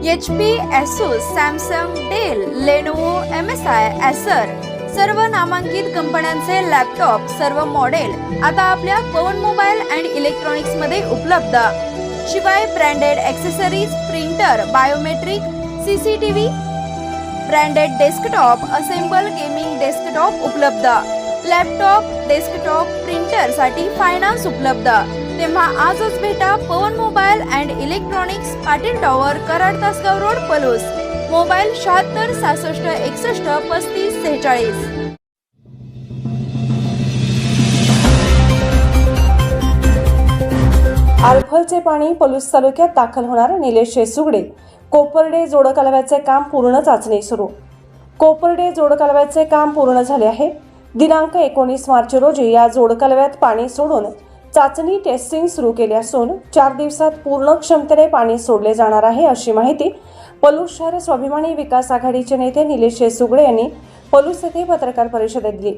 HP, Asus, Samsung, Dell, Lenovo, MSI, Acer सर्व नामांकित कंपन्यांचे लॅपटॉप सर्व मॉडेल आता आपल्या पवन मोबाईल अँड इलेक्ट्रॉनिक्स मध्ये उपलब्ध। शिवाय branded accessories, printer, biometric, CCTV, branded desktop, assemble gaming desktop उपलब्ध। लॅपटॉप, डेस्कटॉप, प्रिंटर साठी फायनान्स उपलब्ध। तेव्हा आजच भेटा Pavan Mobile and Electronics, Patil Tower, Karad Tasgaon Road, Palus. Mobile 76 66 61 35 46। आरफळचे पाणी पलूस तालुक्यात दाखल होणार। निलेश सुगडे कोपर्डे जोड कालव्याचे काम पूर्ण, चाचणी सुरू। कोपर्डे जोड कालव्याचे काम पूर्ण झाले आहे। दिनांक 19 मार्च रोजी या जोड कालव्यात पाणी सोडून चाचणी टेस्टिंग सुरू केली असून 4 दिवसात पूर्ण क्षमतेने पाणी सोडले जाणार आहे, अशी माहिती पलूस शहर स्वाभिमानी विकास आघाडीचे नेते निलेश सुगडे यांनी पलूस येथे पत्रकार परिषदेत दिली।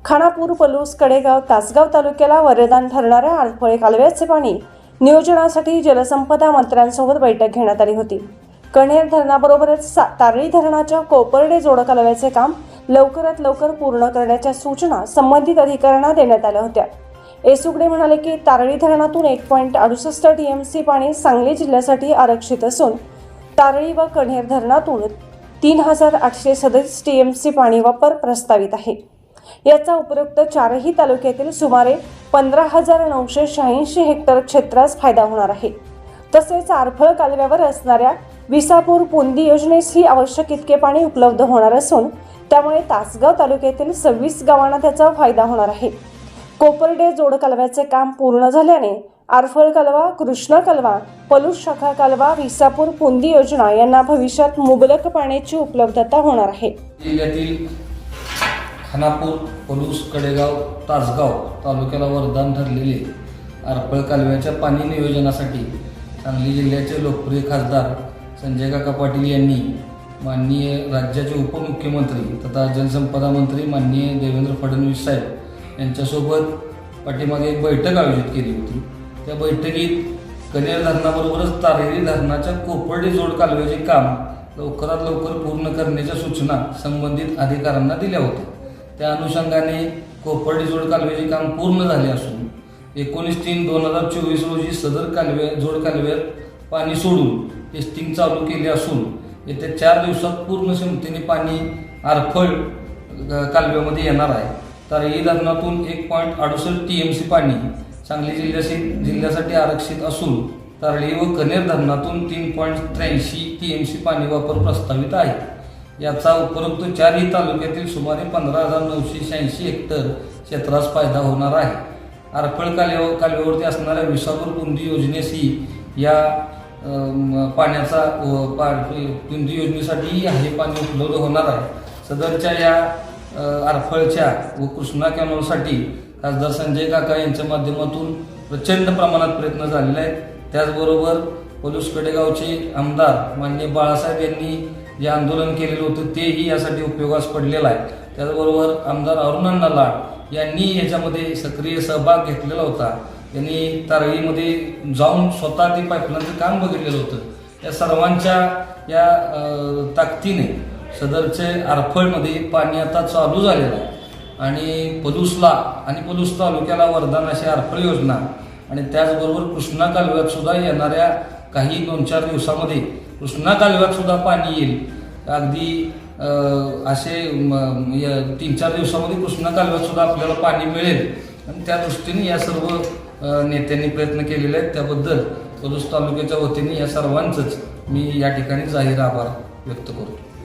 खानापूर, पलूस, कडेगाव, तासगाव तालुक्याला वरदान ठरणाऱ्या आरफळे कालव्याचे पाणी नियोजनासाठी जलसंपदा मंत्र्यांसोबत बैठक घेण्यात आली होती। कण्हेर धरणाबरोबरच तारळी धरणाच्या कोपर्डे जोड कालव्याचे काम लवकरात लवकर पूर्ण करण्याच्या सूचना संबंधित अधिकाऱ्यांना देण्यात आल्या होत्या। सुगडे म्हणाले की तारळी धरणातून 1.68 TMC पाणी सांगली जिल्ह्यासाठी आरक्षित असून तारळी व कण्हेर धरणातून 3837 TMC पाणी वापर प्रस्तावित आहे। याचा उपयुक्त 4ही तालुक्यातील सुमारे 15,986 हेक्टर क्षेत्रास फायदा होणार आहे। तसेच आरफळ कालव्यावर असणाऱ्या विसापूर पुंदी योजनेसही आवश्यक इतके पाणी उपलब्ध होणार असून त्यामुळे तासगाव तालुक्यातील 26 गावांना त्याचा फायदा होणार आहे। कोपर्डे जोड कालव्याचे काम पूर्ण झाल्याने आरफळ कालवा, कृष्णा कालवा, पलूस शाखा कालवा, विसापूर पुंदी योजना यांना भविष्यात मुबलक पाण्याची उपलब्धता होणार आहे। जिल्ह्यातील खानापूर, पलूस, कडेगाव, तासगाव तालुक्याला वरदान ठरलेले आरफळ कालव्याच्या पाणी नियोजनासाठी सांगली जिल्ह्याचे लोकप्रिय खासदार संजय काका पाटील यांनी माननीय राज्याचे उपमुख्यमंत्री तथा जलसंपदा मंत्री माननीय देवेंद्र फडणवीस साहेब यांच्यासोबत पाठीमागे एक बैठक आयोजित केली होती। त्या बैठकीत कण्हेर धरणाबरोबरच तारळी धरणाच्या कोपर्डे जोड कालव्याचे काम लवकरात लवकर पूर्ण करण्याच्या सूचना संबंधित अधिकाऱ्यांना दिल्या होत्या। त्या अनुषंगाने कोपर्डे जोड कालव्याचे काम पूर्ण झाले असून 19/3/2024 रोजी सदर जोड कालव्यात पाणी सोडून टेस्टिंग चालू केले असून येत्या 4 दिवसात पूर्ण क्षमतेने पाणी आरफळ कालव्यामध्ये येणार आहे। तारळी धरणातून 1.68 TMC पाणी सांगली जिल्ह्यासाठी आरक्षित असून तारळी व कण्हेर धरणातून 3.83 TMC पाणी वापर प्रस्तावित आहे। याचा उपरोक्त 4ही तालुक्यातील सुमारे 15,986 हेक्टर क्षेत्रास फायदा होणार आहे। आरफळ कालव्यावरती असणाऱ्या विसापूर पुंदी योजनेसही या पाण्याचा पुंदी योजनेसाठी हे पाणी उपलब्ध होणार आहे। सदरच्या या आरफळच्या व कृष्णा कॅनॉलसाठी खासदार संजय काका यांच्या माध्यमातून प्रचंड प्रमाणात प्रयत्न झालेले आहेत। त्याचबरोबर पलूस कडेगावचे आमदार माननीय बाळासाहेब यांनी जे आंदोलन केलेलं होतं तेही यासाठी उपयोगास पडलेलं आहे। त्याचबरोबर आमदार अरुणांना लाड यांनी याच्यामध्ये सक्रिय सहभाग घेतलेला होता। त्यांनी तारळीमध्ये जाऊन स्वतः ते पाईपलाईनचं काम बघितलेलं होतं। या सर्वांच्या या ताकदीने सदरचे आरफळमध्ये पाणी आता चालू झालेलं आहे आणि पलूसला आणि पलूस तालुक्याला वरदान अशी आरफळ योजना आणि त्याचबरोबर कृष्णा कालव्यात सुद्धा येणाऱ्या काही 2-4 दिवसामध्ये कृष्णा कालव्यात सुद्धा पाणी येईल। अगदी असे 3-4 दिवसामध्ये कृष्णा कालव्यात सुद्धा आपल्याला पाणी मिळेल आणि त्या दृष्टीने या सर्व नेत्यांनी प्रयत्न केलेले आहेत। त्याबद्दल पलूस तालुक्याच्या वतीने या सर्वांचंच मी या ठिकाणी जाहीर आभार व्यक्त करतो।